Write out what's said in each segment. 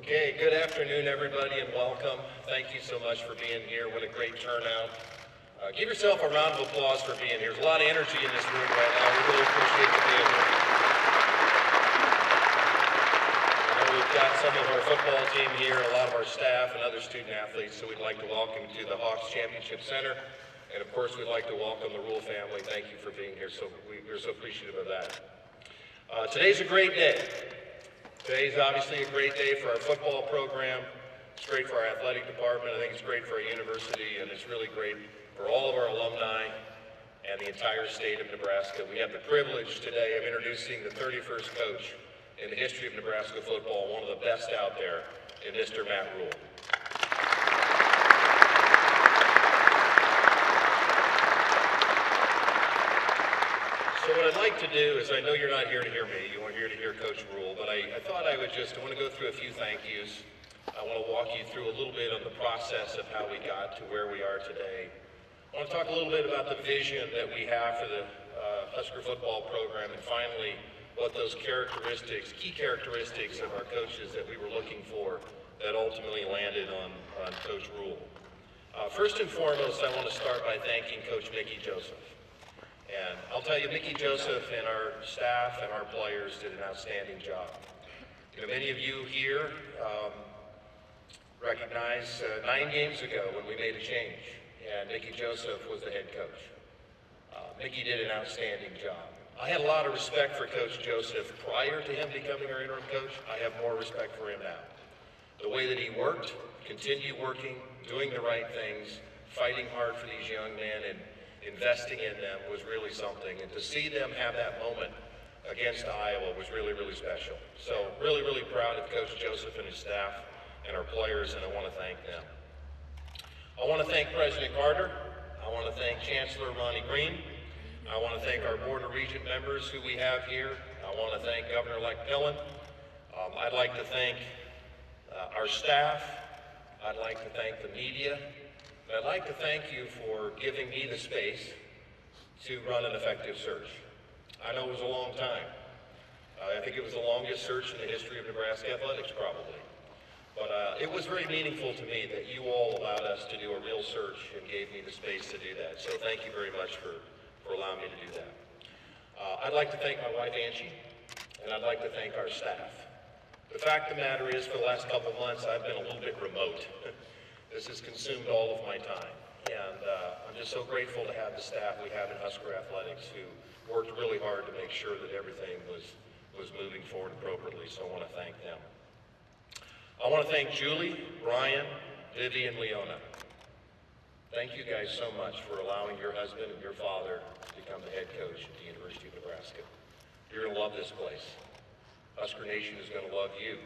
Okay, good afternoon everybody and welcome. Thank you so much for being here. What a great turnout. Give yourself a round of applause for being here. There's a lot of energy in this room right now. We really appreciate you being here. I know we've got some of our football team here, a lot of our staff and other student athletes, so we'd like to welcome you to the Hawks Championship Center. And of course, we'd like to welcome the Rhule family. Thank you for being here. We're so appreciative of that. Today's a great day. Today's obviously a great day for our football program. It's great for our athletic department. I think it's great for our university, and it's really great for all of our alumni and the entire state of Nebraska. We have the privilege today of introducing the 31st coach in the history of Nebraska football, one of the best out there, in Mr. Matt Rhule. So what I'd like to do is, I know you're not here to hear me, you're here to hear Coach Rhule, but I thought I want to go through a few thank yous. I want to walk you through a little bit on the process of how we got to where we are today. I want to talk a little bit about the vision that we have for the Husker football program, and finally, what those characteristics, key characteristics of our coaches that we were looking for that ultimately landed on Coach Rhule. First and foremost, I want to start by thanking Coach Mickey Joseph. And I'll tell you, Mickey Joseph and our staff and our players did an outstanding job. You know, many of you here recognize 9 games ago when we made a change, and Mickey Joseph was the head coach. Mickey did an outstanding job. I had a lot of respect for Coach Joseph prior to him becoming our interim coach. I have more respect for him now. The way that he worked, continued working, doing the right things, fighting hard for these young men, and investing in them was really something. And to see them have that moment against Iowa was really, really special. So really, really proud of Coach Joseph and his staff and our players, and I want to thank them. I want to thank President Carter. I want to thank Chancellor Ronnie Green. I want to thank our Board of Regent members who we have here. I want to thank Governor-elect Pillen. I'd like to thank our staff. I'd like to thank the media. But I'd like to thank you for giving me the space to run an effective search. I know it was a long time. I think it was the longest search in the history of Nebraska athletics, probably. But it was very meaningful to me that you all allowed us to do a real search and gave me the space to do that. So thank you very much for allowing me to do that. I'd like to thank my wife, Angie, and I'd like to thank our staff. The fact of the matter is, for the last couple of months, I've been a little bit remote. This has consumed all of my time, and I'm just so grateful to have the staff we have in Husker Athletics who worked really hard to make sure that everything was moving forward appropriately, so I want to thank them. I want to thank Julie, Brian, Vivi, and Leona. Thank you guys so much for allowing your husband and your father to become the head coach at the University of Nebraska. You're going to love this place. Husker Nation is going to love you.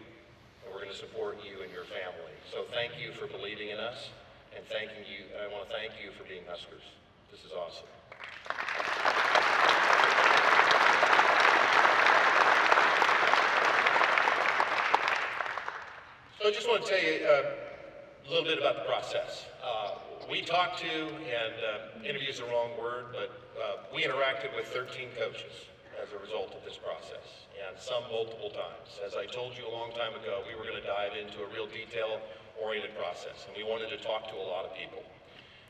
And we're going to support you and your family. So thank you for believing in us, and I want to thank you for being Huskers. This is awesome. So I just want to tell you a little bit about the process. We talked to, and interview is the wrong word, but we interacted with 13 coaches as a result of this process, and some multiple times. As I told you a long time ago, we were going to dive into a real detail-oriented process, and we wanted to talk to a lot of people.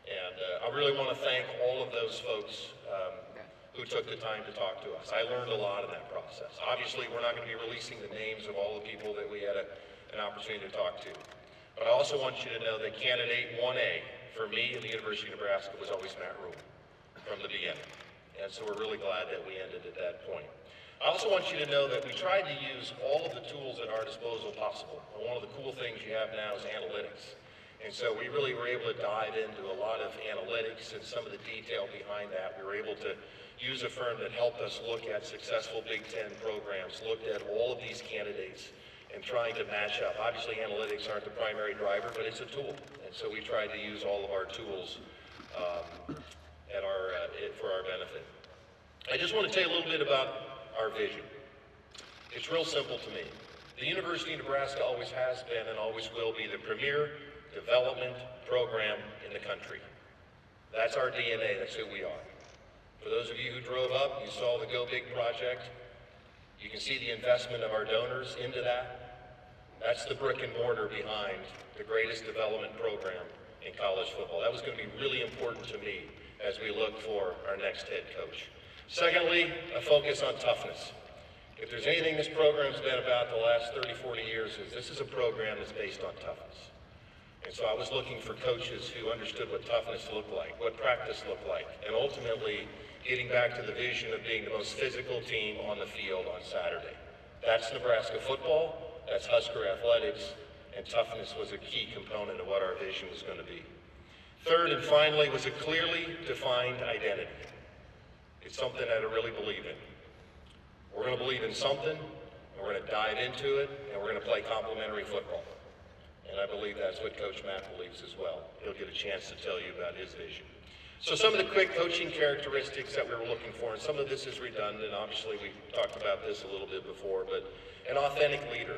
And I really want to thank all of those folks who took the time to talk to us. I learned a lot in that process. Obviously, we're not going to be releasing the names of all the people that we had an opportunity to talk to. But I also want you to know that candidate 1A for me at the University of Nebraska was always Matt Rhule from the beginning. And so we're really glad that we ended at that point. I also want you to know that we tried to use all of the tools at our disposal possible. And one of the cool things you have now is analytics. And so we really were able to dive into a lot of analytics and some of the detail behind that. We were able to use a firm that helped us look at successful Big Ten programs, looked at all of these candidates and trying to match up. Obviously, analytics aren't the primary driver, but it's a tool. And so we tried to use all of our tools for our benefit. I just want to tell you a little bit about our vision. It's real simple to me. The University of Nebraska always has been and always will be the premier development program in the country. That's our DNA, that's who we are. For those of you who drove up, you saw the Go Big project. You can see the investment of our donors into that. That's the brick and mortar behind the greatest development program in college football. That was going to be really important to me as we look for our next head coach. Secondly, a focus on toughness. If there's anything this program's been about the last 30, 40 years, is this is a program that's based on toughness. And so I was looking for coaches who understood what toughness looked like, what practice looked like, and ultimately getting back to the vision of being the most physical team on the field on Saturday. That's Nebraska football, that's Husker athletics, and toughness was a key component of what our vision was going to be. Third and finally was a clearly defined identity. It's something that I really believe in. We're going to believe in something, and we're going to dive into it, and we're going to play complementary football. And I believe that's what Coach Matt believes as well. He'll get a chance to tell you about his vision. So some of the quick coaching characteristics that we were looking for, and some of this is redundant. Obviously, we talked about this a little bit before, but an authentic leader.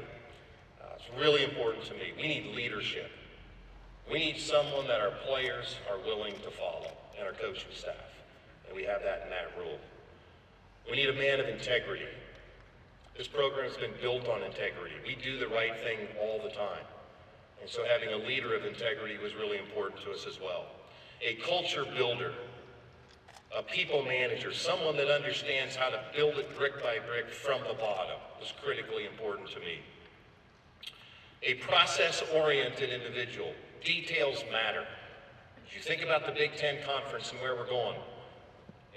It's really important to me. We need leadership. We need someone that our players are willing to follow, and our coaching staff. And we have that in Matt Rhule. We need a man of integrity. This program has been built on integrity. We do the right thing all the time. And so having a leader of integrity was really important to us as well. A culture builder, a people manager, someone that understands how to build it brick by brick from the bottom was critically important to me. A process-oriented individual. Details matter. As you think about the Big Ten Conference and where we're going,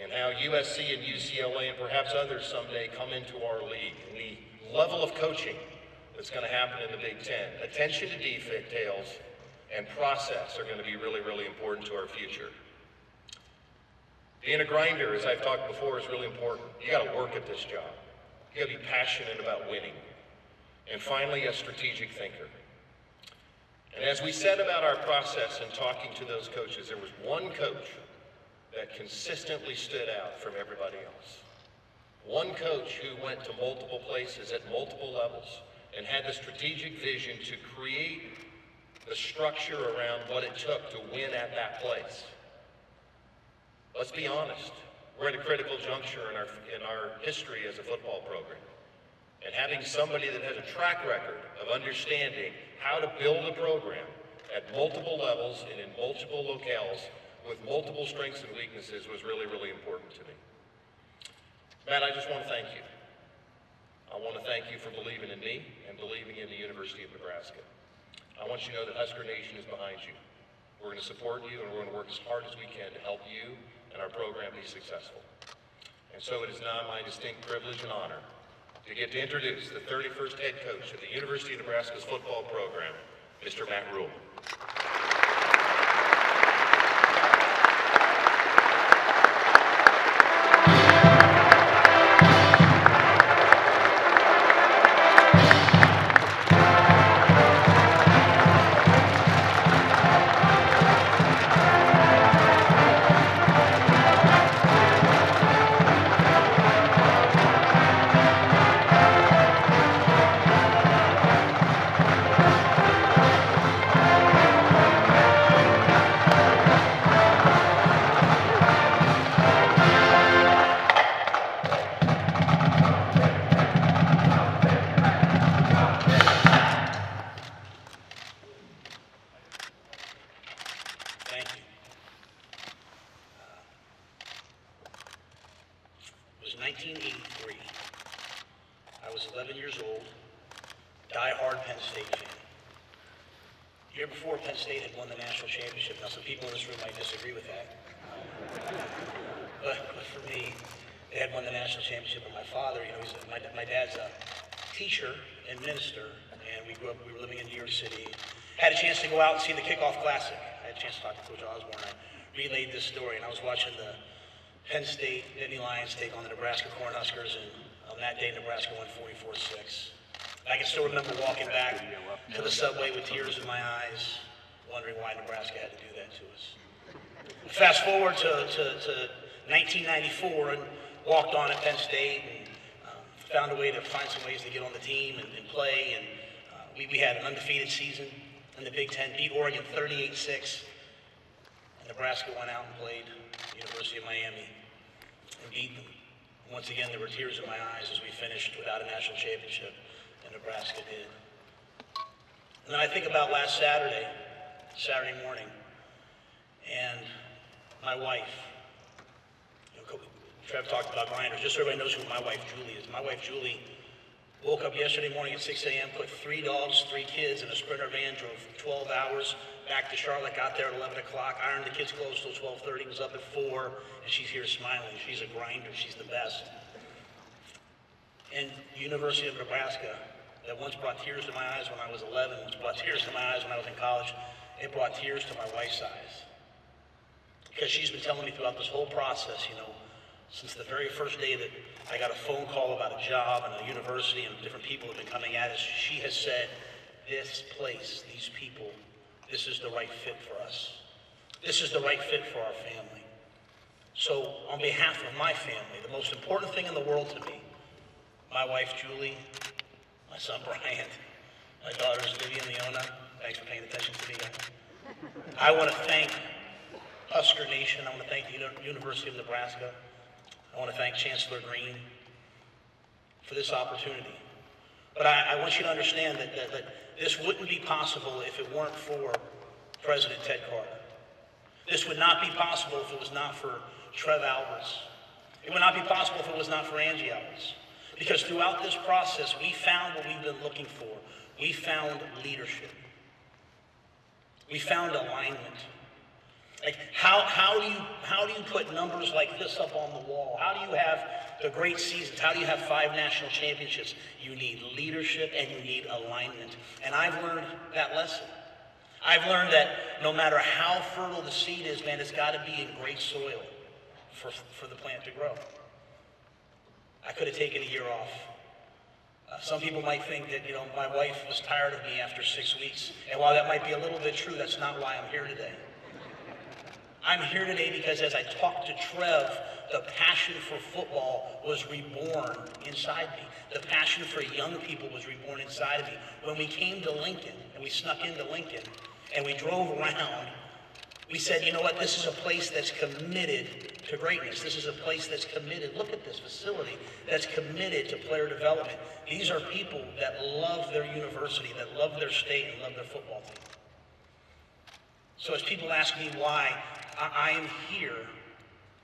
and how USC and UCLA and perhaps others someday come into our league, and the level of coaching that's going to happen in the Big Ten. Attention to details and process are going to be really, really important to our future. Being a grinder, as I've talked before, is really important. You got to work at this job. You got to be passionate about winning. And finally, a strategic thinker. And as we said about our process and talking to those coaches, there was one coach that consistently stood out from everybody else. One coach who went to multiple places at multiple levels and had the strategic vision to create the structure around what it took to win at that place. Let's be honest, we're at a critical juncture in our history as a football program. And having somebody that has a track record of understanding how to build a program at multiple levels and in multiple locales with multiple strengths and weaknesses was really, really important to me. Matt, I just want to thank you. I want to thank you for believing in me and believing in the University of Nebraska. I want you to know that Husker Nation is behind you. We're going to support you, and we're going to work as hard as we can to help you and our program be successful. And so it is now my distinct privilege and honor to get to introduce the 31st head coach of the University of Nebraska's football program, Mr. Matt Rhule. Thank you. It was 1983. I was 11 years old, die-hard Penn State fan. The year before, Penn State had won the national championship. Now, some people in this room might disagree with that. But for me, they had won the national championship, and my father, my dad's a teacher and minister, and we were living in New York City. Had a chance to go out and see the kickoff classic. I had a chance to talk to Coach Osborne. I relayed this story, and I was watching the Penn State Nittany Lions take on the Nebraska Cornhuskers, and on that day, Nebraska won 44-6. I can still remember walking back to the subway with tears in my eyes, wondering why Nebraska had to do that to us. Fast forward to 1994, and walked on at Penn State, and found a way to find some ways to get on the team and play, and we had an undefeated season in the Big Ten, beat Oregon 38-6, and Nebraska went out and played the University of Miami and beat them. Once again, there were tears in my eyes as we finished without a national championship, and Nebraska did. And then I think about last Saturday morning, and my wife, Trev talked about grinders. Just so everybody knows who my wife Julie is. My wife Julie woke up yesterday morning at 6 a.m., put 3 dogs, 3 kids in a Sprinter van, drove 12 hours back to Charlotte, got there at 11 o'clock, ironed the kids' clothes till 12:30, was up at 4, and she's here smiling. She's a grinder. She's the best. And University of Nebraska, that once brought tears to my eyes when I was 11, once brought tears to my eyes when I was in college, it brought tears to my wife's eyes. Because she's been telling me throughout this whole process, since the very first day that I got a phone call about a job and a university and different people have been coming at us, she has said, this place, these people, this is the right fit for us. This is the right fit for our family. So on behalf of my family, the most important thing in the world to me, my wife Julie, my son Bryant, my daughters Vivian and Leona, thanks for paying attention to me, guys. I want to thank Husker Nation. I want to thank the University of Nebraska. I want to thank Chancellor Green for this opportunity. But I want you to understand that this wouldn't be possible if it weren't for President Ted Carter. This would not be possible if it was not for Trev Alberts. It would not be possible if it was not for Angie Alberts. Because throughout this process, we found what we've been looking for. We found leadership. We found alignment. Like how do you put numbers like this up on the wall? How do you have the great seasons? How do you have 5 national championships? You need leadership and you need alignment. And I've learned that lesson. I've learned that no matter how fertile the seed is, man, it's got to be in great soil for the plant to grow. I could have taken a year off. Some people might think that, my wife was tired of me after 6 weeks. And while that might be a little bit true, that's not why I'm here today. I'm here today because as I talked to Trev, the passion for football was reborn inside me. The passion for young people was reborn inside of me. When we came to Lincoln, and we snuck into Lincoln, and we drove around, we said, you know what, this is a place that's committed to greatness. This is a place that's committed. Look at this facility that's committed to player development. These are people that love their university, that love their state, and love their football team. So as people ask me why, I am here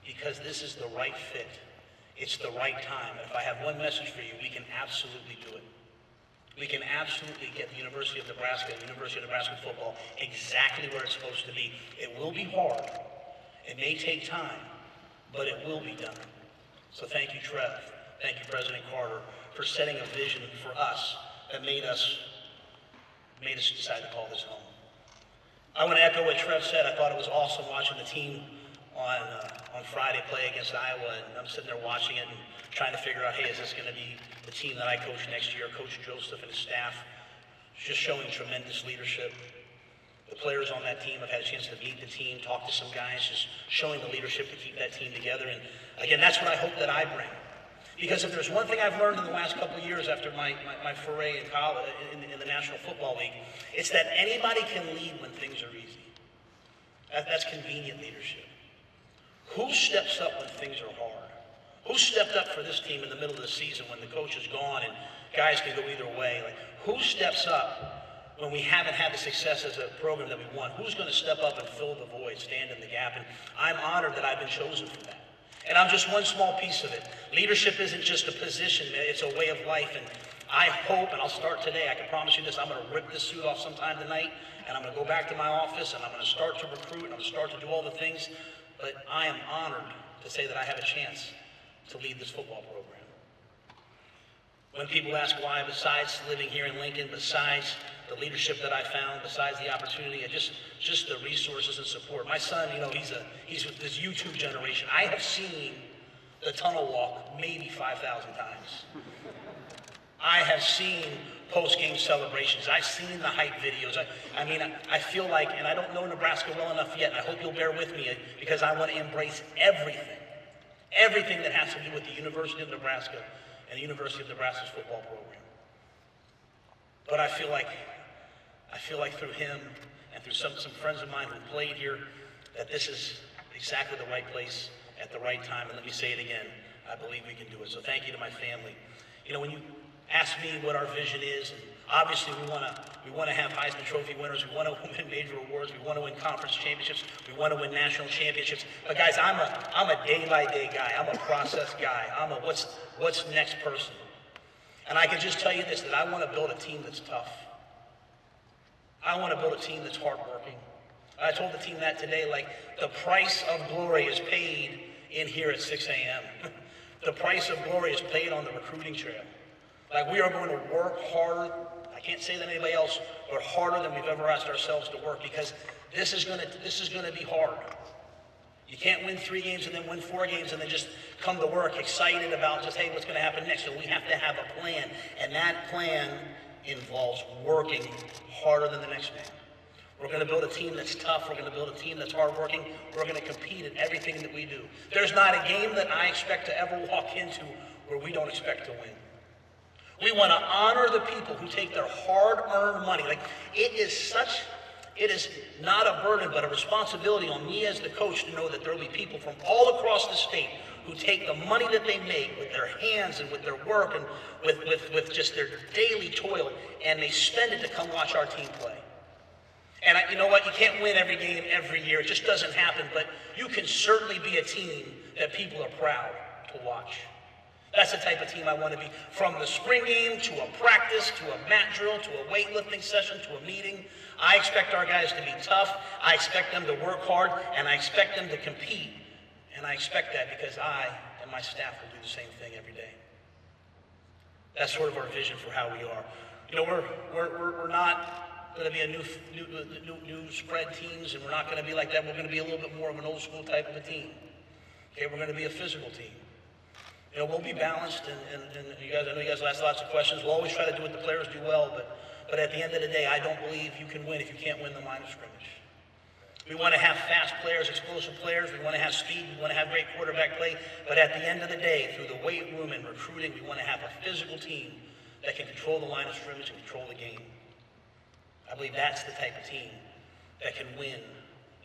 because this is the right fit. It's the right time. And if I have one message for you, we can absolutely do it. We can absolutely get the University of Nebraska and the University of Nebraska football exactly where it's supposed to be. It will be hard. It may take time, but it will be done. So thank you, Trev. Thank you, President Carter, for setting a vision for us that made us decide to call this home. I want to echo what Trev said. I thought it was awesome watching the team on Friday play against Iowa, and I'm sitting there watching it and trying to figure out, hey, is this going to be the team that I coach next year? Coach Joseph and his staff just showing tremendous leadership. The players on that team have had a chance to meet the team, talk to some guys, just showing the leadership to keep that team together. And again, that's what I hope that I bring. Because if there's one thing I've learned in the last couple of years after my foray in college, in the National Football League, it's that anybody can lead when things are easy. That's convenient leadership. Who steps up when things are hard? Who stepped up for this team in the middle of the season when the coach is gone and guys can go either way? Like, who steps up when we haven't had the success as a program that we want? Who's going to step up and fill the void, stand in the gap? And I'm honored that I've been chosen for that. And I'm just one small piece of it. Leadership isn't just a position, it's a way of life. And I hope, and I'll start today, I can promise you this, I'm going to rip this suit off sometime tonight, and I'm going to go back to my office, and I'm going to start to recruit, and I'm going to start to do all the things. But I am honored to say that I have a chance to lead this football program. When people ask why, besides living here in Lincoln, besides the leadership that I found, besides the opportunity, and just the resources and support. My son, he's with this YouTube generation. I have seen the tunnel walk maybe 5,000 times. I have seen post-game celebrations. I've seen the hype videos. I feel like, and I don't know Nebraska well enough yet, and I hope you'll bear with me because I want to embrace everything that has to do with the University of Nebraska and the University of Nebraska's football program. But I feel like through him and through some friends of mine who played here, that this is exactly the right place at the right time. And let me say it again, I believe we can do it. So thank you to my family. When you ask me what our vision is, and Obviously, we want to have Heisman Trophy winners. We want to win major awards. We want to win conference championships. We want to win national championships. But guys, I'm a day-by-day guy. I'm a process guy. I'm a what's next person. And I can just tell you this, that I want to build a team that's tough. I want to build a team that's hardworking. I told the team that today, like, the price of glory is paid in here at 6 a.m. The price of glory is paid on the recruiting trail. Like, we are going to work harder, I can't say than anybody else, but harder than we've ever asked ourselves to work, because this is going to be hard. You can't win 3 games and then win 4 games and then just come to work excited about just, hey, what's going to happen next? So we have to have a plan, and that plan involves working harder than the next man. We're going to build a team that's tough. We're going to build a team that's hardworking. We're going to compete in everything that we do. There's not a game that I expect to ever walk into where we don't expect to win. We want to honor the people who take their hard-earned money. Like, it is not a burden, but a responsibility on me as the coach to know that there will be people from all across the state who take the money that they make with their hands and with their work and with just their daily toil, and they spend it to come watch our team play. And you know what? You can't win every game every year. It just doesn't happen. But you can certainly be a team that people are proud to watch. That's the type of team I want to be. From the spring game to a practice to a mat drill to a weightlifting session to a meeting, I expect our guys to be tough. I expect them to work hard, and I expect them to compete. And I expect that because I and my staff will do the same thing every day. That's sort of our vision for how we are. You know, we're not going to be a new spread teams, and we're not going to be like that. We're going to be a little bit more of an old school type of a team. Okay, we're going to be a physical team. You know, we'll be balanced, and you guys, I know you guys ask lots of questions. We'll always try to do what the players do well, but at the end of the day, I don't believe you can win if you can't win the line of scrimmage. We want to have fast players, explosive players. We want to have speed. We want to have great quarterback play. But at the end of the day, through the weight room and recruiting, we want to have a physical team that can control the line of scrimmage and control the game. I believe that's the type of team that can win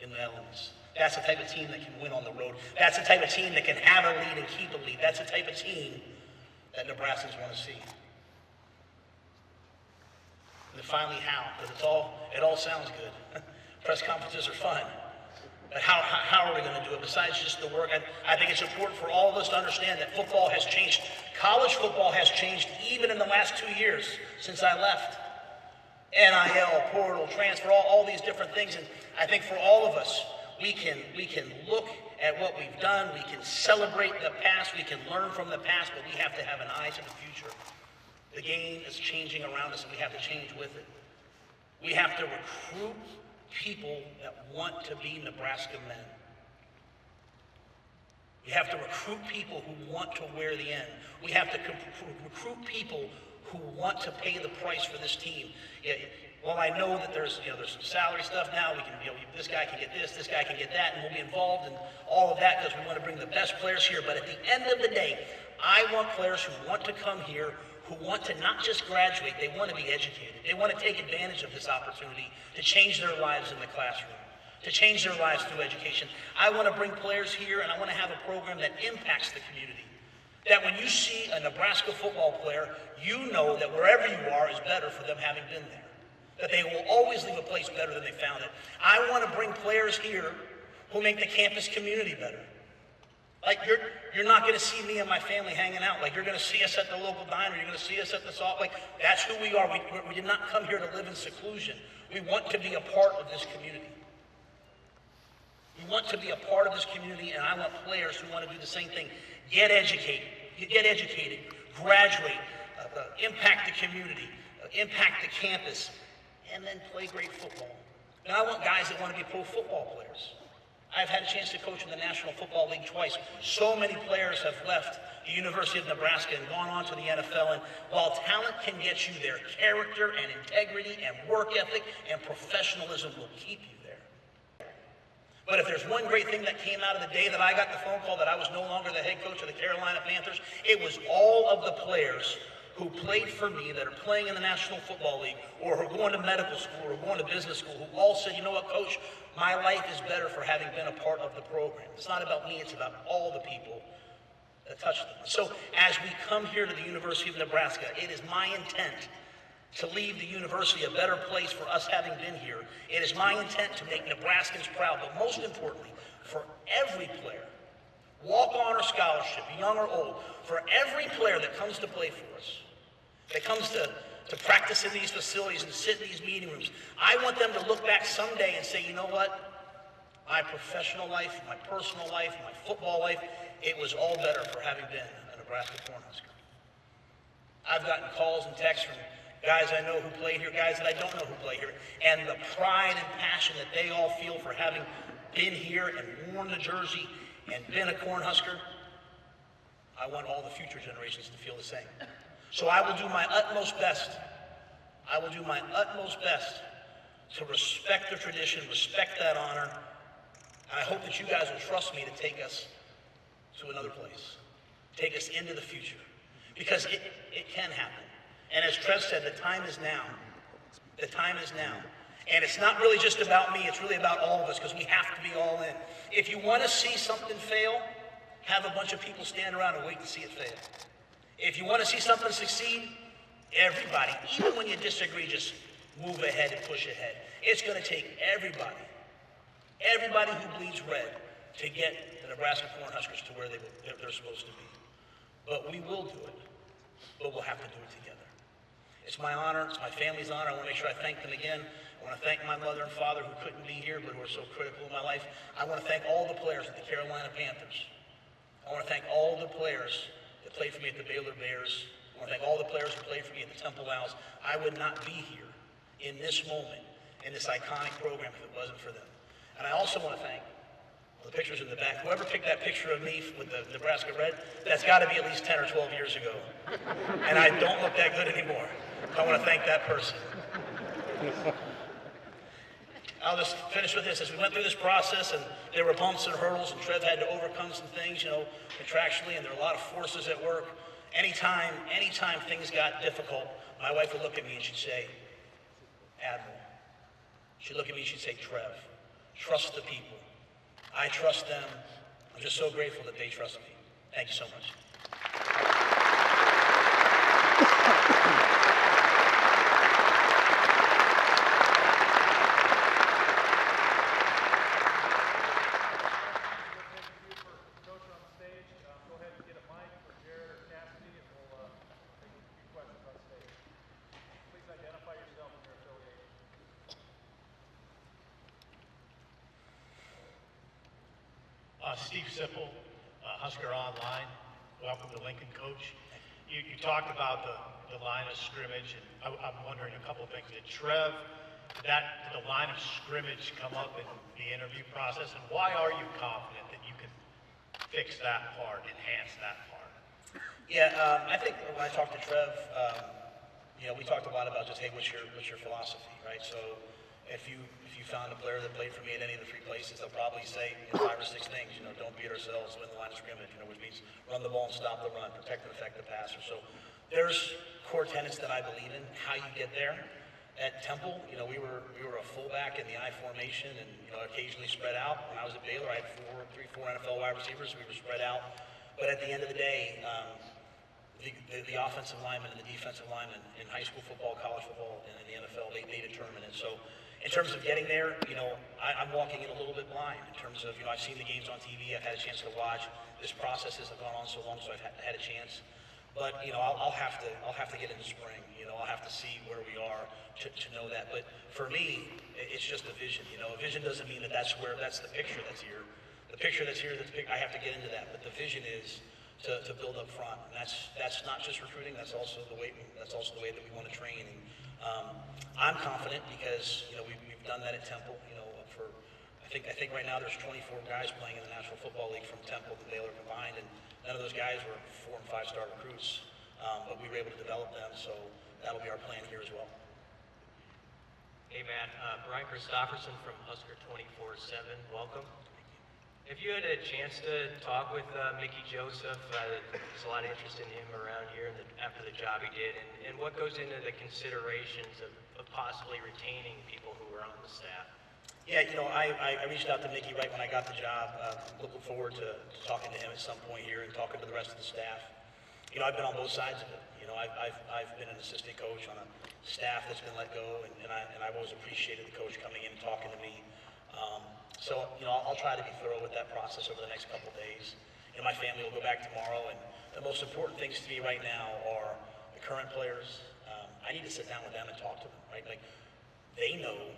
in the elements. That's the type of team that can win on the road. That's the type of team that can have a lead and keep a lead. That's the type of team that Nebraskans want to see. And then finally, how? Because it all sounds good. Press conferences are fun. But how are we going to do it besides just the work? I think it's important for all of us to understand that football has changed. College football has changed even in the last 2 years since I left. NIL, portal, transfer, all these different things. And I think for all of us, we can look at what we've done. We can celebrate the past. We can learn from the past, but we have to have an eye to the future. The game is changing around us, and we have to change with it. We have to recruit people that want to be Nebraska men. We have to recruit people who want to wear the N. We have to recruit people who want to pay the price for this team. Well, I know that there's some salary stuff now. We can, this guy can get this guy can get that, and we'll be involved in all of that because we want to bring the best players here. But at the end of the day, I want players who want to come here, who want to not just graduate, they want to be educated. They want to take advantage of this opportunity to change their lives in the classroom, to change their lives through education. I want to bring players here, and I want to have a program that impacts the community. That when you see a Nebraska football player, you know that wherever you are is better for them having been there. That they will always leave a place better than they found it. I want to bring players here who make the campus community better. Like, you're not going to see me and my family hanging out. Like, you're going to see us at the local diner. You're going to see us at the salt. Like, that's who we are. We did not come here to live in seclusion. We want to be a part of this community. We want to be a part of this community, and I want players who want to do the same thing. Get educated, graduate, impact the community, impact the campus, and then play great football. And I want guys that want to be pro football players. I've had a chance to coach in the National Football League twice. So many players have left the University of Nebraska and gone on to the NFL. And while talent can get you there, character and integrity and work ethic and professionalism will keep you there. But if there's one great thing that came out of the day that I got the phone call that I was no longer the head coach of the Carolina Panthers, it was all of the players who played for me that are playing in the National Football League or who are going to medical school or going to business school who all said, you know what, Coach, my life is better for having been a part of the program. It's not about me, it's about all the people that touched them. So as we come here to the University of Nebraska, it is my intent to leave the university a better place for us having been here. It is my intent to make Nebraskans proud, but most importantly, for every player, walk-on or scholarship, young or old, for every player that comes to play for us, that comes to practice in these facilities and sit in these meeting rooms, I want them to look back someday and say, you know what? My professional life, my personal life, my football life, it was all better for having been a Nebraska Cornhusker. I've gotten calls and texts from guys I know who played here, guys that I don't know who play here, and the pride and passion that they all feel for having been here and worn the jersey and been a Cornhusker, I want all the future generations to feel the same. So I will do my utmost best. I will do my utmost best to respect the tradition, respect that honor, and I hope that you guys will trust me to take us to another place, take us into the future, because it can happen. And as Trev said, the time is now. The time is now. And it's not really just about me, it's really about all of us, because we have to be all in. If you want to see something fail, have a bunch of people stand around and wait to see it fail. If you want to see something succeed, everybody, even when you disagree, just move ahead and push ahead. It's going to take everybody who bleeds red to get the Nebraska Cornhuskers to where they're supposed to be. But we will do it, but we'll have to do it together. It's my honor, it's my family's honor. I want to make sure I thank them again. I want to thank my mother and father who couldn't be here, but who are so critical in my life. I want to thank all the players at the Carolina Panthers. I want to thank all the players that played for me at the Baylor Bears. I want to thank all the players who played for me at the Temple Owls. I would not be here in this moment, in this iconic program, if it wasn't for them. And I also want to thank the pictures in the back. Whoever picked that picture of me with the Nebraska red, that's got to be at least 10 or 12 years ago. And I don't look that good anymore. I want to thank that person. I'll just finish with this. As we went through this process, and there were bumps and hurdles, and Trev had to overcome some things, contractually, and there were a lot of forces at work. Anytime things got difficult, my wife would look at me and she'd say, Admiral. She'd look at me and she'd say, Trev, trust the people. I trust them. I'm just so grateful that they trust me. Thank you so much. Steve Sipple, Husker Online. Welcome to Lincoln, Coach. You talked about the line of scrimmage, and I'm wondering a couple of things. Did the line of scrimmage come up in the interview process, and why are you confident that you can fix that part, enhance that part? Yeah, I think when I talked to Trev, we talked a lot about just, hey, what's your philosophy, right? So if you found a player that played for me at any of the three places, they'll probably say 5 or 6 things. Don't beat ourselves, win the line of scrimmage, which means run the ball and stop the run, protect and affect the passer. So there's core tenets that I believe in. How you get there. At Temple, we were a fullback in the I formation, and occasionally spread out. When I was at Baylor, I had 4 NFL wide receivers. We were spread out. But at the end of the day, the offensive linemen and the defensive linemen in high school football, college football, and in the NFL, they determine it. So in terms of getting there, I'm walking in a little bit blind in terms of, I've seen the games on TV, I've had a chance to watch. This process hasn't gone on so long, so I've had a chance. But, I'll have to get into spring. I'll have to see where we are to know that. But for me, it's just a vision. A vision doesn't mean that's the picture that's here. The picture that's here, I have to get into that. But the vision is to build up front. And that's not just recruiting, that's also the way that we want to train. And, I'm confident because we've done that at Temple. I think right now there's 24 guys playing in the National Football League from Temple and Baylor combined, and none of those guys were 4- and 5-star recruits, but we were able to develop them. So that'll be our plan here as well. Hey Matt, Brian Christopherson from Husker 24/7. Welcome. If you had a chance to talk with Mickey Joseph, there's a lot of interest in him around here after the job he did, and what goes into the considerations of possibly retaining people who are on the staff? Yeah, I reached out to Mickey right when I got the job. Looking forward to talking to him at some point here and talking to the rest of the staff. I've been on both sides of it. I've been an assistant coach on a staff that's been let go, and I've always appreciated the coach coming in and talking to me. I'll try to be thorough with that process over the next couple of days. My family will go back tomorrow, and the most important things to me right now are the current players. I need to sit down with them and talk to them, right? Like, they know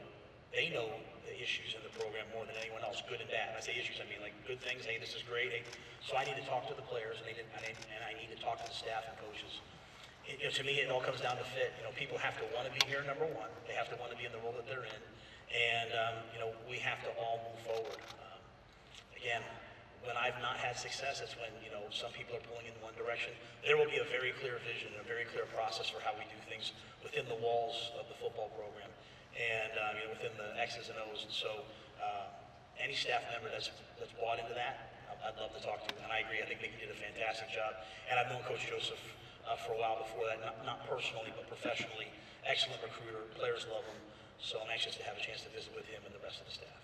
the issues in the program more than anyone else, good and bad. When I say issues, I mean like good things. Hey, this is great. Hey, so I need to talk to the players, and I need to talk to the staff and coaches. To me, it all comes down to fit. People have to want to be here, number one. They have to want to be in the role that they're in. And, we have to all move forward. Again, when I've not had success, it's when, some people are pulling in one direction. There will be a very clear vision and a very clear process for how we do things within the walls of the football program and, within the X's and O's. And so any staff member that's bought into that, I'd love to talk to. And I agree. I think Mickey did a fantastic job. And I've known Coach Joseph for a while before that, not personally, but professionally. Excellent recruiter. Players love him. So I'm anxious to have a chance to visit with him and the rest of the staff.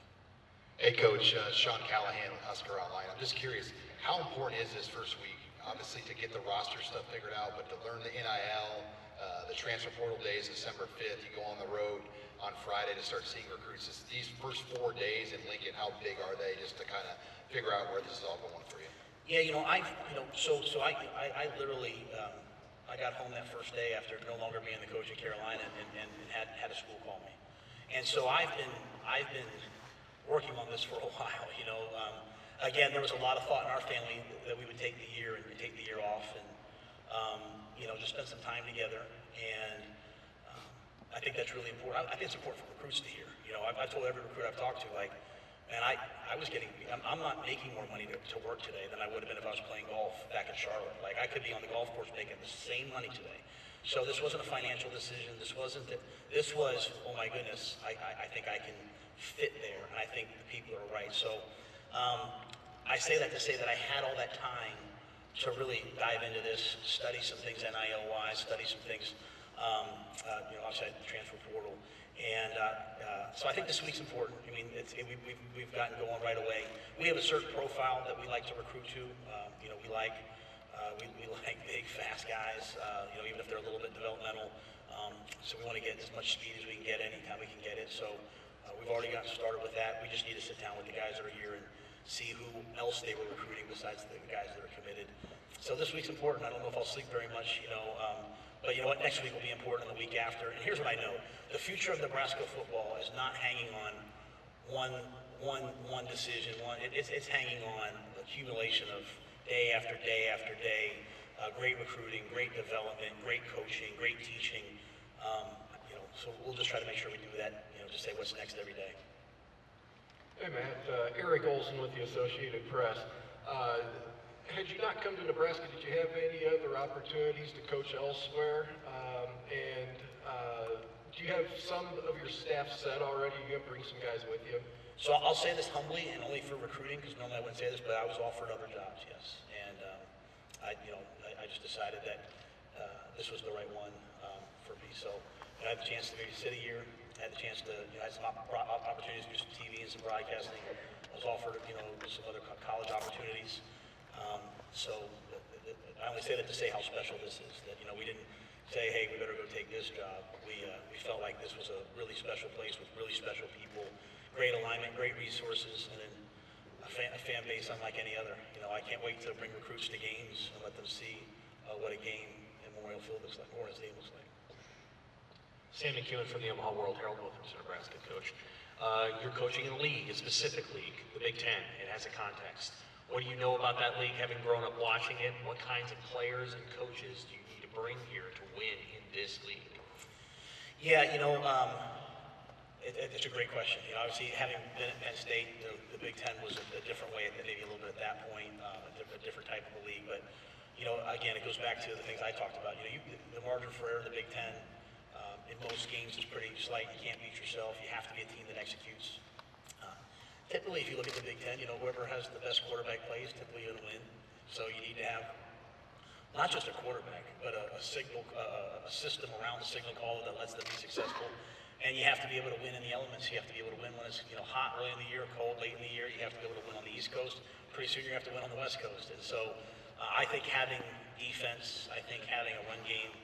Hey, Coach, Sean Callahan with Husker Online. I'm just curious, how important is this first week? Obviously, to get the roster stuff figured out, but to learn the NIL, the transfer portal days, December 5th, you go on the road on Friday to start seeing recruits. These first 4 days in Lincoln, how big are they, just to kind of figure out where this is all going for you? Yeah, I literally, I got home that first day after no longer being the coach at Carolina and had a school call me. And so I've been working on this for a while, Again, there was a lot of thought in our family that we would take the year off and, just spend some time together. And I think that's really important. I think it's important for recruits to hear. I've told every recruit I've talked to, like, man, I'm not making more money to work today than I would have been if I was playing golf back in Charlotte. Like, I could be on the golf course making the same money today. So this wasn't a financial decision. This was, oh my goodness, I think I can fit there, and I think the people are right. So I say that to say that I had all that time to really dive into this, study some things NIL-wise, study some things, outside the transfer portal. And so I think this week's important. I mean, we've gotten going right away. We have a certain profile that we like to recruit to. We like big, fast guys, even if they're a little bit developmental. So we want to get as much speed as we can get anytime we can get it. So we've already gotten started with that. We just need to sit down with the guys that are here and see who else they were recruiting besides the guys that are committed. So this week's important. I don't know if I'll sleep very much, but you know what? Next week will be important, and the week after. And here's what I know: the future of Nebraska football is not hanging on one decision. It's hanging on accumulation of day after day after day. Great recruiting, great development, great coaching, great teaching. So we'll just try to make sure we do that. Just say what's next every day. Hey Matt, Eric Olson with the Associated Press. Had you not come to Nebraska, did you have any other opportunities to coach elsewhere? Do you have some of your staff set already? You have to bring some guys with you? So I'll say this humbly and only for recruiting, because normally I wouldn't say this, but I was offered other jobs, yes. And I just decided that this was the right one for me. So I had the chance to maybe sit a year. I had the chance to, I had some opportunities to do some TV and some broadcasting. I was offered, some other college opportunities. So I only say that to say how special this is. That we didn't say, hey, we better go take this job. We felt like this was a really special place with really special people, great alignment, great resources, and then a fan base unlike any other. I can't wait to bring recruits to games and let them see what a game in Memorial Field looks like, Memorial Stadium looks like. Sam McEwen from the Omaha World Herald, welcome to Nebraska, Coach. You're coaching in a league, a specific league, the Big Ten. It has a context. What do you know about that league, having grown up watching it? What kinds of players and coaches do you need to bring here to win in this league? Yeah, it's a great question. Obviously, having been at Penn State, the Big Ten was a different way, maybe a little bit at that point, a different type of a league. But, again, it goes back to the things I talked about. The margin for error in the Big Ten in most games is pretty slight. You can't beat yourself. You have to be a team that executes. Typically, if you look at the Big Ten, whoever has the best quarterback plays typically going to win. So you need to have not just a quarterback, but a system around the signal caller that lets them be successful. And you have to be able to win in the elements. You have to be able to win when it's hot early in the year, cold late in the year. You have to be able to win on the East Coast. Pretty soon you have to win on the West Coast. And so I think having defense, I think having a run game,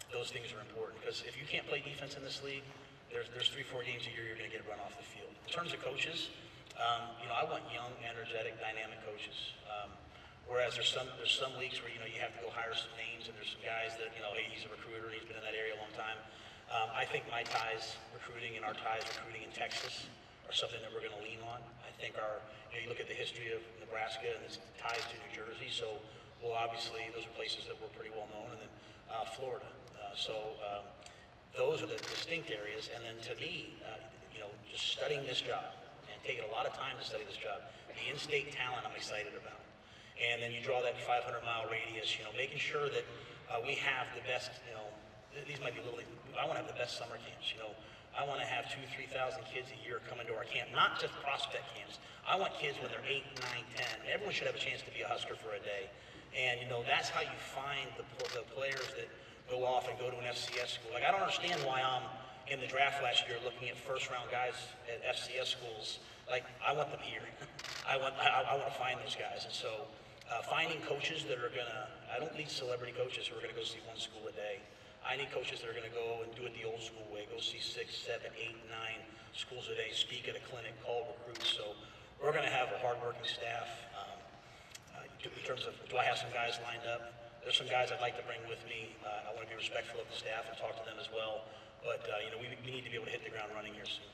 those things are important, because if you can't play defense in this league, there's 3-4 games a year you're going to get run off the field. In terms of coaches, I want young, energetic, dynamic coaches. Whereas there's some leagues where you have to go hire some names, and there's some guys that hey, he's a recruiter and he's been in that area a long time. I think my ties recruiting and our ties recruiting in Texas are something that we're going to lean on. I think you look at the history of Nebraska and its ties to New Jersey, so obviously those are places that we're pretty well known, and then Florida. Those are the distinct areas. And then to me, just studying this job and taking a lot of time to study this job, the in-state talent I'm excited about. And then you draw that 500-mile radius, making sure that we have the best, these might be I want to have the best summer camps, I want to have 2,000 to 3,000 kids a year coming to our camp, not just prospect camps. I want kids when they're 8, 9, 10. Everyone should have a chance to be a Husker for a day. And, that's how you find the players that go off and go to an FCS school. Like, I don't understand why I'm in the draft last year looking at first-round guys at FCS schools. Like, I want them here. I want to find those guys. And so finding coaches that are going to, I don't need celebrity coaches who are going to go see one school a day. I need coaches that are going to go and do it the old school way, go see 6, 7, 8, 9 schools a day, speak at a clinic, call recruits. So we're going to have a hardworking staff. In terms of, do I have some guys lined up? There's some guys I'd like to bring with me. I want to be respectful of the staff and talk to them as well. But, we need to be able to hit the ground running here soon.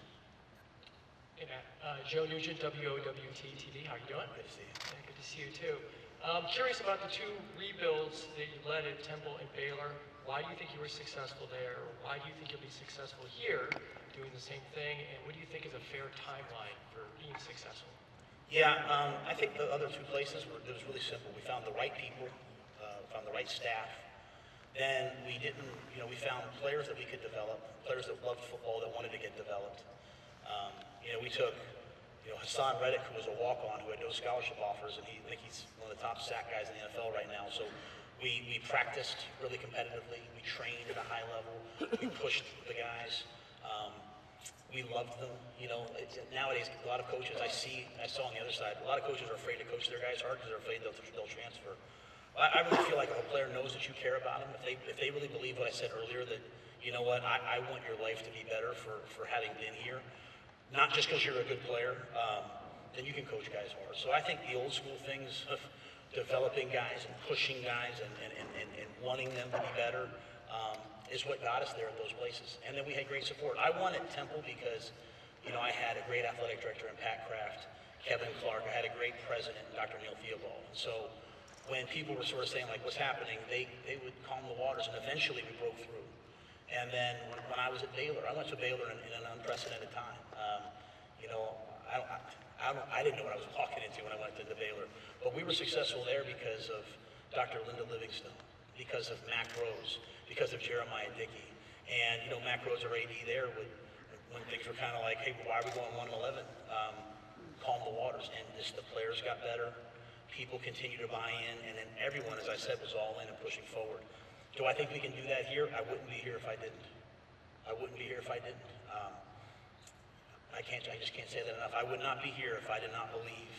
Hey, Matt. Joe Nugent, WOWT-TV. How you doing? Good to see you. Yeah, good to see you, too. Curious about the 2 rebuilds that you led at Temple and Baylor. Why do you think you were successful there? Why do you think you'll be successful here doing the same thing? And what do you think is a fair timeline for being successful? Yeah, I think the other 2 places it was really simple. We found the right people, found the right staff. Then we found players that we could develop, players that loved football that wanted to get developed. We took, Hassan Reddick, who was a walk-on, who had no scholarship offers, and I think he's one of the top sack guys in the NFL right now. So we practiced really competitively. We trained at a high level. We pushed the guys. We loved them. Nowadays, a lot of coaches I saw on the other side, a lot of coaches are afraid to coach their guys hard because they're afraid they'll transfer. I really feel like if a player knows that you care about them, if they really believe what I said earlier, that, I want your life to be better for having been here, not just because you're a good player, then you can coach guys hard. So I think the old school things of developing guys and pushing guys and wanting them to be better is what got us there at those places. And then we had great support. I won at Temple because, I had a great athletic director in Pat Kraft, Kevin Clark. I had a great president, Dr. Neil Theobald. And so when people were sort of saying, like, what's happening, they would calm the waters, and eventually we broke through. And then when I was at Baylor, I went to Baylor in an unprecedented time. I didn't know what I was walking into when I went to Baylor. But we were successful there because of Dr. Linda Livingstone, because of Mac Rose, because of Jeremiah Dickey. And, Mac Rose, our AD there, when things were kind of like, hey, why are we going 1-11? Calm the waters. And the players got better. People continue to buy in. And then everyone, as I said, was all in and pushing forward. Do I think we can do that here? I wouldn't be here if I didn't. I wouldn't be here if I didn't. I just can't say that enough. I would not be here if I did not believe,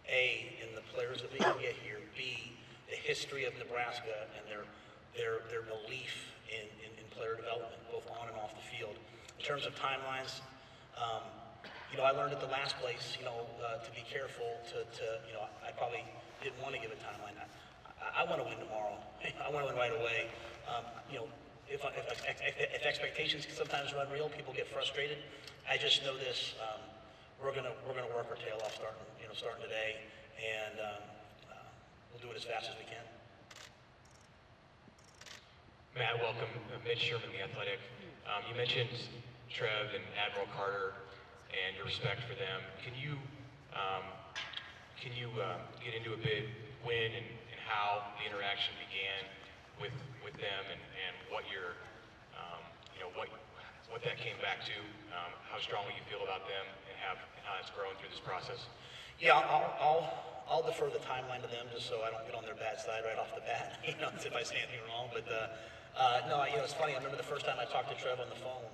A, in the players that we can get here, B, the history of Nebraska and their belief in player development, both on and off the field. In terms of timelines, I learned at the last place, to be careful, I probably didn't want to give a timeline. I want to win tomorrow. I want to win right away. If expectations can sometimes run real, people get frustrated. I just know this: we're gonna work our tail off starting today, and we'll do it as fast as we can. Matt, welcome. Mitch Sherman, The Athletic. You mentioned Trev and Admiral Carter and your respect for them. Can you get into a bit when and how the interaction began with them and what your what that came back to, how strongly you feel about them and how it's grown through this process? Yeah, I'll defer the timeline to them just so I don't get on their bad side right off the bat, if I say anything wrong. But no, it's funny. I remember the first time I talked to Trev on the phone.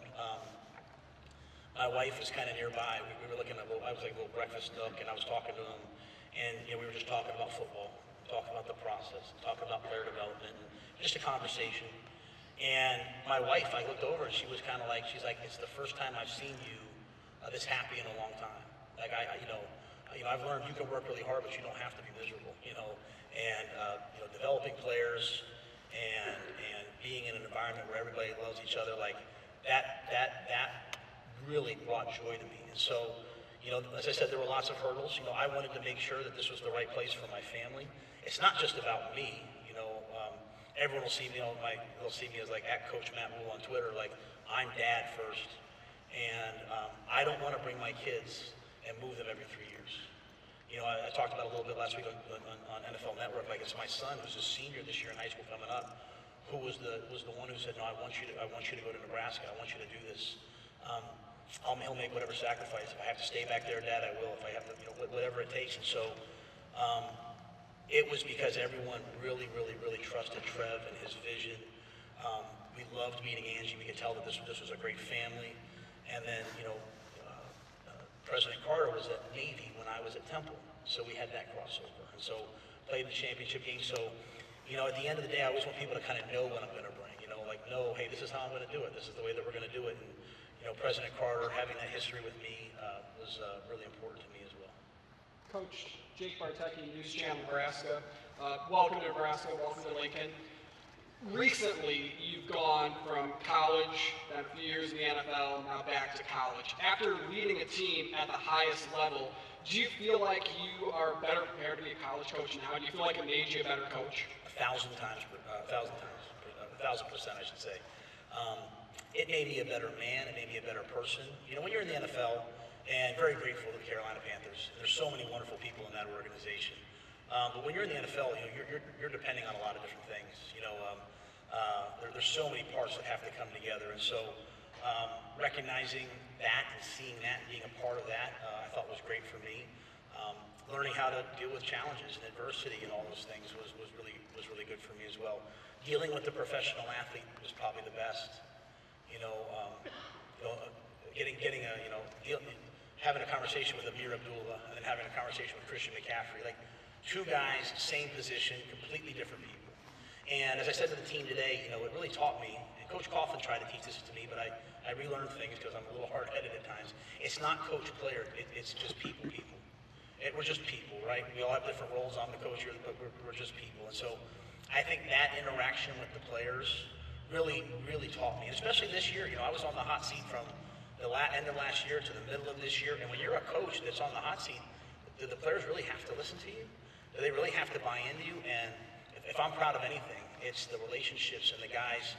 My wife was kind of nearby. We were looking at I was like a little breakfast nook, and I was talking to him, and we were just talking about football, talk about the process, talk about player development, and just a conversation. And my wife, I looked over and she was kind of like, she's like, it's the first time I've seen you this happy in a long time. Like I've learned you can work really hard, but you don't have to be miserable, and developing players and being in an environment where everybody loves each other, like that really brought joy to me. And so, as I said, there were lots of hurdles. I wanted to make sure that this was the right place for my family. It's not just about me. Everyone will see me, they'll see me as like at Coach Matt Rhule on Twitter, like I'm dad first. And I don't want to bring my kids and move them every 3 years. I talked about it a little bit last week on NFL Network. Like it's my son who's a senior this year in high school coming up, who was the one who said, no, I want you to go to Nebraska. I want you to do this. He'll make whatever sacrifice. If I have to stay back there, Dad, I will. If I have to, whatever it takes. And so it was because everyone really, really, really trusted Trev and his vision. We loved meeting Angie. We could tell that this was a great family. And then, President Carter was at Navy when I was at Temple. So we had that crossover. And so played the championship game. So, at the end of the day, I always want people to kind of know what I'm going to bring. Know, hey, this is how I'm going to do it. This is the way that we're going to do it. And, President Carter having that history with me was really important to me as well. Coach Jake Bartecki, News Channel Nebraska. Welcome to Nebraska, welcome to Lincoln. Recently, you've gone from college, then a few years in the NFL, now back to college. After leading a team at the highest level, do you feel like you are better prepared to be a college coach now? Do you feel like it made you a better coach? 1,000%, I should say. It made me a better man, it made me a better person. When you're in the NFL, and very grateful to the Carolina Panthers, there's so many wonderful people in that organization. But when you're in the NFL, you're depending on a lot of different things. There's so many parts that have to come together, and so recognizing that and seeing that and being a part of that, I thought was great for me. Learning how to deal with challenges and adversity and all those things was really good for me as well. Dealing with the professional athlete was probably the best. Having a conversation with Amir Abdullah and then having a conversation with Christian McCaffrey, like two guys, same position, completely different people. And as I said to the team today, it really taught me, and Coach Coughlin tried to teach this to me, but I relearned things because I'm a little hard-headed at times. It's not coach-player, it's just people. We're just people, right? We all have different roles. I'm the coach here, but we're just people. And so I think that interaction with the players really, really taught me. And especially this year, I was on the hot seat from the end of last year to the middle of this year. And when you're a coach that's on the hot seat, do the players really have to listen to you? Do they really have to buy into you? And if I'm proud of anything, it's the relationships and the guys.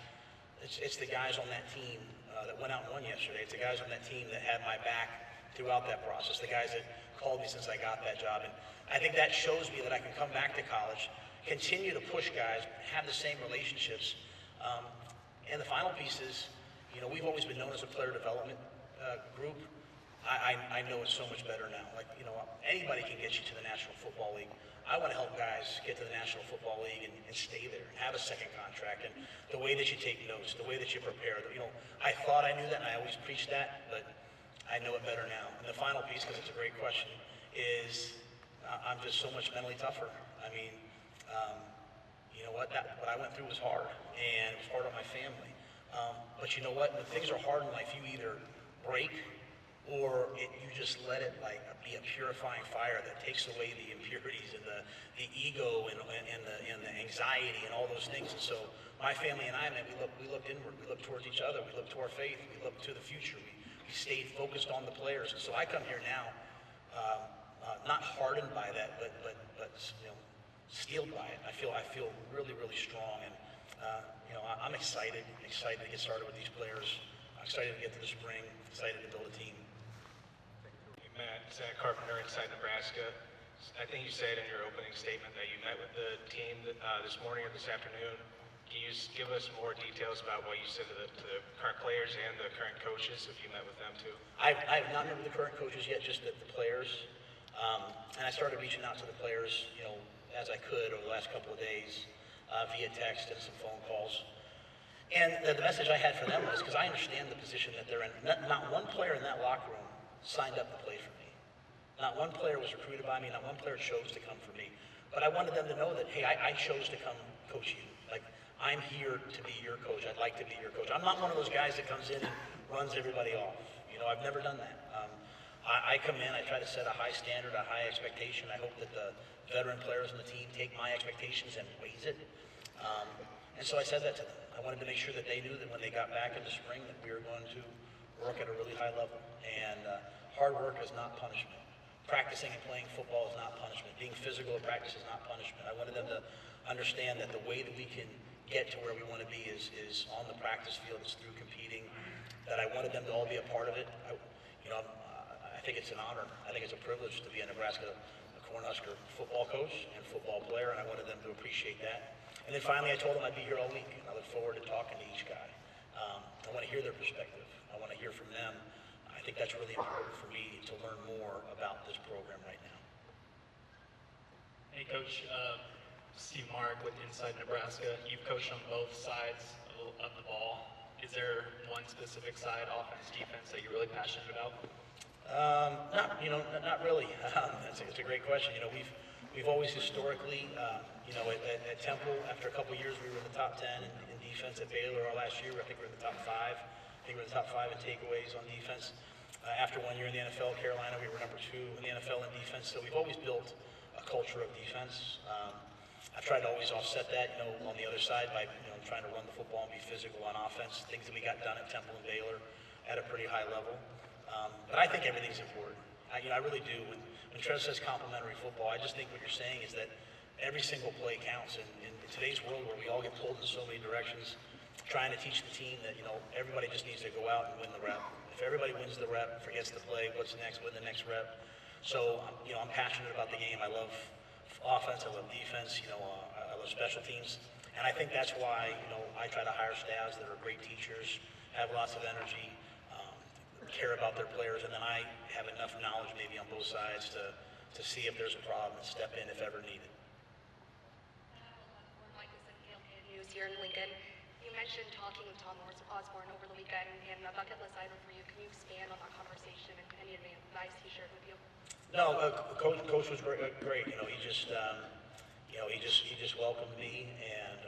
It's the guys on that team that went out and won yesterday. It's the guys on that team that had my back throughout that process. The guys that called me since I got that job. And I think that shows me that I can come back to college, continue to push guys, have the same relationships. And the final piece is, we've always been known as a player development group. I know it's so much better now. Like, anybody can get you to the National Football League. I want to help guys get to the National Football League and stay there and have a second contract. And the way that you take notes, the way that you prepare, I thought I knew that and I always preached that, but I know it better now. And the final piece, because it's a great question, is I'm just so much mentally tougher. I mean, what I went through was hard, and it was hard on my family. But you know what? When things are hard in life, you either break or you just let it be a purifying fire that takes away the impurities and the ego and the anxiety and all those things. And so my family and I, man, we looked inward. We looked towards each other. We looked to our faith. We looked to the future. We stayed focused on the players. And so I come here now, not hardened by that, but steeled by it. I feel really, really strong, and I'm excited to get started with these players. I'm excited to get to the spring. Excited to build a team. Hey, Matt, Zach Carpenter, Inside Nebraska. I think you said in your opening statement that you met with the team this morning or this afternoon. Can you just give us more details about what you said to the current players and the current coaches, if you met with them too? I have not met with the current coaches yet, just the players. And I started reaching out to the players, as I could over the last couple of days via text and some phone calls. And the message I had for them was, because I understand the position that they're in, not one player in that locker room signed up to play for me. Not one player was recruited by me, not one player chose to come for me. But I wanted them to know that, hey, I chose to come coach you. Like, I'm here to be your coach. I'd like to be your coach. I'm not one of those guys that comes in and runs everybody off. You know, I've never done that. I come in, I try to set a high standard, a high expectation. I hope that the veteran players on the team take my expectations and raise it. And so I said that to them. I wanted to make sure that they knew that when they got back in the spring that we were going to work at a really high level. And hard work is not punishment. Practicing and playing football is not punishment. Being physical at practice is not punishment. I wanted them to understand that the way that we can get to where we want to be is on the practice field, is through competing, that I wanted them to all be a part of it. I think it's an honor. I think it's a privilege to be a Nebraska Cornhusker football coach and football player, and I wanted them to appreciate that. And then finally, I told them I'd be here all week, and I look forward to talking to each guy. I want to hear their perspective. I want to hear from them. I think that's really important for me to learn more about this program right now. Hey, Coach. Steve Mark with Inside Nebraska. You've coached on both sides of the ball. Is there one specific side, offense, defense, that you're really passionate about? Not really. It's a great question. We've always historically, at Temple, after a couple years, we were in the top 10 in defense. At Baylor, our last year, I think we were in the top 5. I think we were in the top 5 in takeaways on defense. After 1 year in the NFL, Carolina, we were number 2 in the NFL in defense. So we've always built a culture of defense. I've tried to always offset that, on the other side by, trying to run the football and be physical on offense. Things that we got done at Temple and Baylor at a pretty high level. But I think everything's important. I really do. When Trev says complimentary football, I just think what you're saying is that every single play counts. And in today's world where we all get pulled in so many directions, trying to teach the team that, everybody just needs to go out and win the rep. If everybody wins the rep, forgets the play, what's next, win the next rep. So, I'm passionate about the game. I love offense, I love defense, I love special teams. And I think that's why, I try to hire staffs that are great teachers, have lots of energy, care about their players, and then I have enough knowledge maybe on both sides to see if there's a problem and step in if ever needed. Like this in News here in Lincoln. You mentioned talking with Tom Osborne over the weekend and a bucket list item for you. Can you expand on that conversation and any advice he shared with you? No, Coach was great. He just welcomed me, and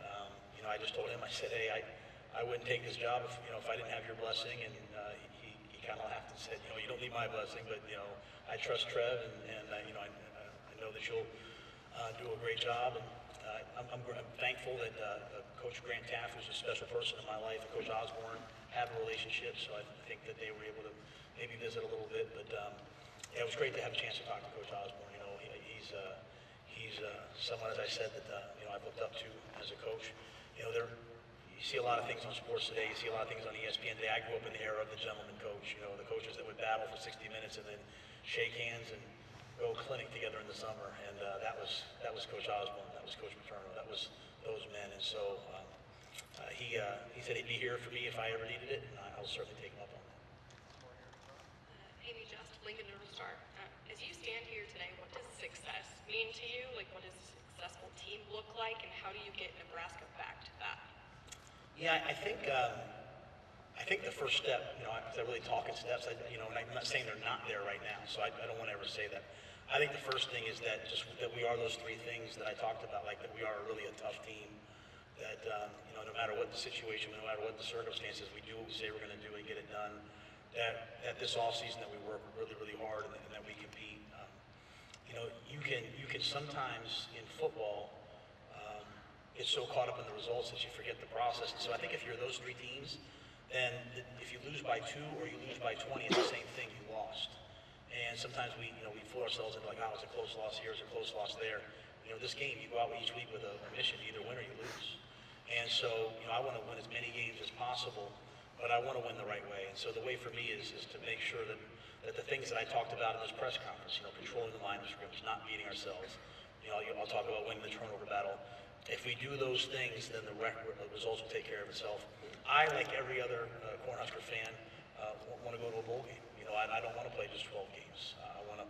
I just told him, I said, hey, I wouldn't take this job if I didn't have your blessing, and he kind of laughed and said, you don't need my blessing, but I trust Trev, and I know that you'll do a great job, and I'm thankful that Coach Grant Taft, who's a special person in my life, and Coach Osborne have a relationship, so I think that they were able to maybe visit a little bit, but it was great to have a chance to talk to Coach Osborne. He's someone, as I said, that I've looked up to as a coach. You see a lot of things on sports today. You see a lot of things on ESPN today. I grew up in the era of the gentleman coach. The coaches that would battle for 60 minutes and then shake hands and go clinic together in the summer. And that was Coach Osborne. That was Coach Paterno. That was those men. And so he said he'd be here for me if I ever needed it, and I'll certainly take him up on that. Amy Just, Lincoln Journal Star. As you stand here today, what does success mean to you? Like, what does a successful team look like, and how do you get Nebraska back to that? Yeah, I think the first step, because I really talk in steps, and I'm not saying they're not there right now, so I don't want to ever say that. I think the first thing is that we are those 3 things that I talked about, like that we are really a tough team, that, no matter what the situation, no matter what the circumstances, we do what we say we're going to do and get it done, that this offseason that we work really, really hard and that we compete. You can sometimes in football, get so caught up in the results that you forget the process. And so I think if you're those 3 teams, then if you lose by 2 or you lose by 20, it's the same thing, you lost. And sometimes we fool ourselves into like, oh, it's a close loss here, it's a close loss there. This game, you go out each week with a mission, you either win or you lose. And so, I want to win as many games as possible, but I want to win the right way. And so the way for me is to make sure that the things that I talked about in this press conference, controlling the line of scrimmage, not beating ourselves. I'll talk about winning the turnover battle. If we do those things, then the results will take care of itself. I, like every other Cornhusker fan, want to go to a bowl game. I don't want to play just 12 games. I want to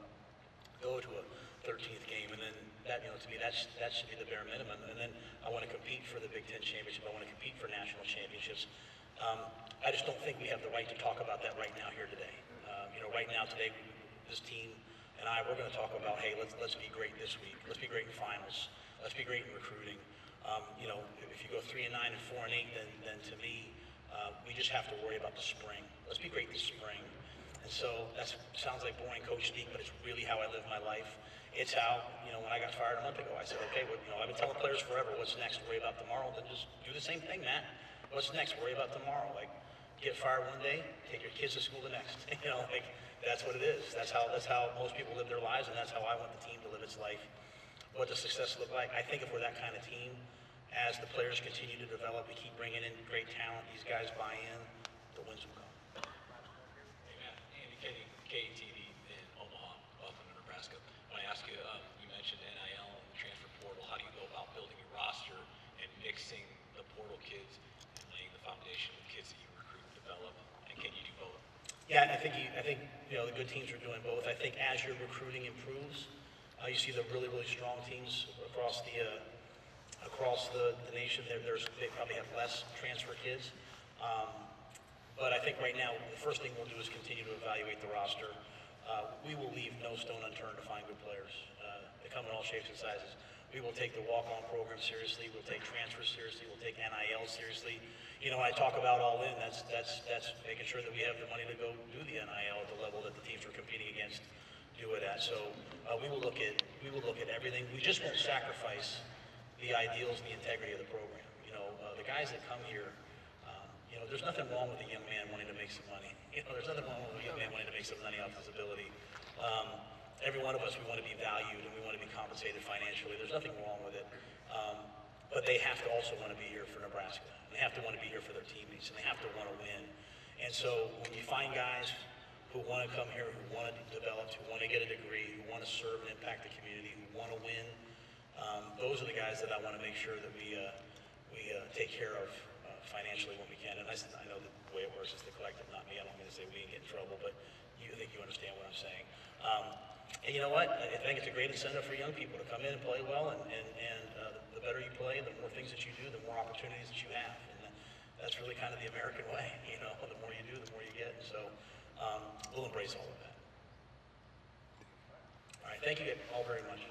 go to a 13th game, and then that, to me, that should be the bare minimum. And then I want to compete for the Big Ten championship. I want to compete for national championships. I just don't think we have the right to talk about that right now here today. Right now, today, this team and we're going to talk about, hey, let's be great this week. Let's be great in finals. Let's be great in recruiting. You know, if you go 3-9 and 4-8, then to me, we just have to worry about the spring. Let's be great this spring. And so that sounds like boring coach speak, but it's really how I live my life. It's how, you know, when I got fired a month ago, I said, okay, well, you know, I've been telling players forever, what's next? Worry about tomorrow. Then just do the same thing, Matt. What's next? Worry about tomorrow. Like, get fired one day, take your kids to school the next. You know, like, that's what it is. That's how most people live their lives, and that's how I want the team to live its life. What does success look like? I think if we're that kind of team, as the players continue to develop, we keep bringing in great talent, these guys buy in, the wins will come. Hey, Matt, Andy Kenny, KTV in Omaha, welcome to Nebraska. I want to ask you, you mentioned NIL and the transfer portal. How do you go about building your roster and mixing the portal kids and laying the foundation with kids that you recruit and develop? And can you do both? Yeah, I think you know the good teams are doing both. I think as your recruiting improves, you see the really strong teams across the nation. They probably have less transfer kids, but I think right now the first thing we'll do is continue to evaluate the roster. We will leave no stone unturned to find good players. They come in all shapes and sizes. We will take the walk-on program seriously. We'll take transfers seriously. We'll take NIL seriously. You know, when I talk about all in, that's making sure that we have the money to go do the NIL at the level that the teams we're competing against do it at. So we will look at everything. We just won't sacrifice the ideals, the integrity of the program. You know, the guys that come here, you know, there's nothing wrong with a young man wanting to make some money. You know, there's nothing wrong with a young man wanting to make some money off his ability. Every one of us, we want to be valued and we want to be compensated financially. There's nothing wrong with it. But they have to also want to be here for Nebraska. They have to want to be here for their teammates, and they have to want to win. And so when you find guys who want to come here, who want to develop, who want to get a degree, who want to serve and impact the community, who want to win, those are the guys that I want to make sure that we take care of financially when we can. And I know that the way it works is the collective, not me. I don't mean to say we get in trouble, but I think you understand what I'm saying. And you know what? I think it's a great incentive for young people to come in and play well, and the better you play, the more things that you do, the more opportunities that you have. And that's really kind of the American way, you know, the more you do, the more you get. And so we'll embrace all of that. All right, thank you all very much.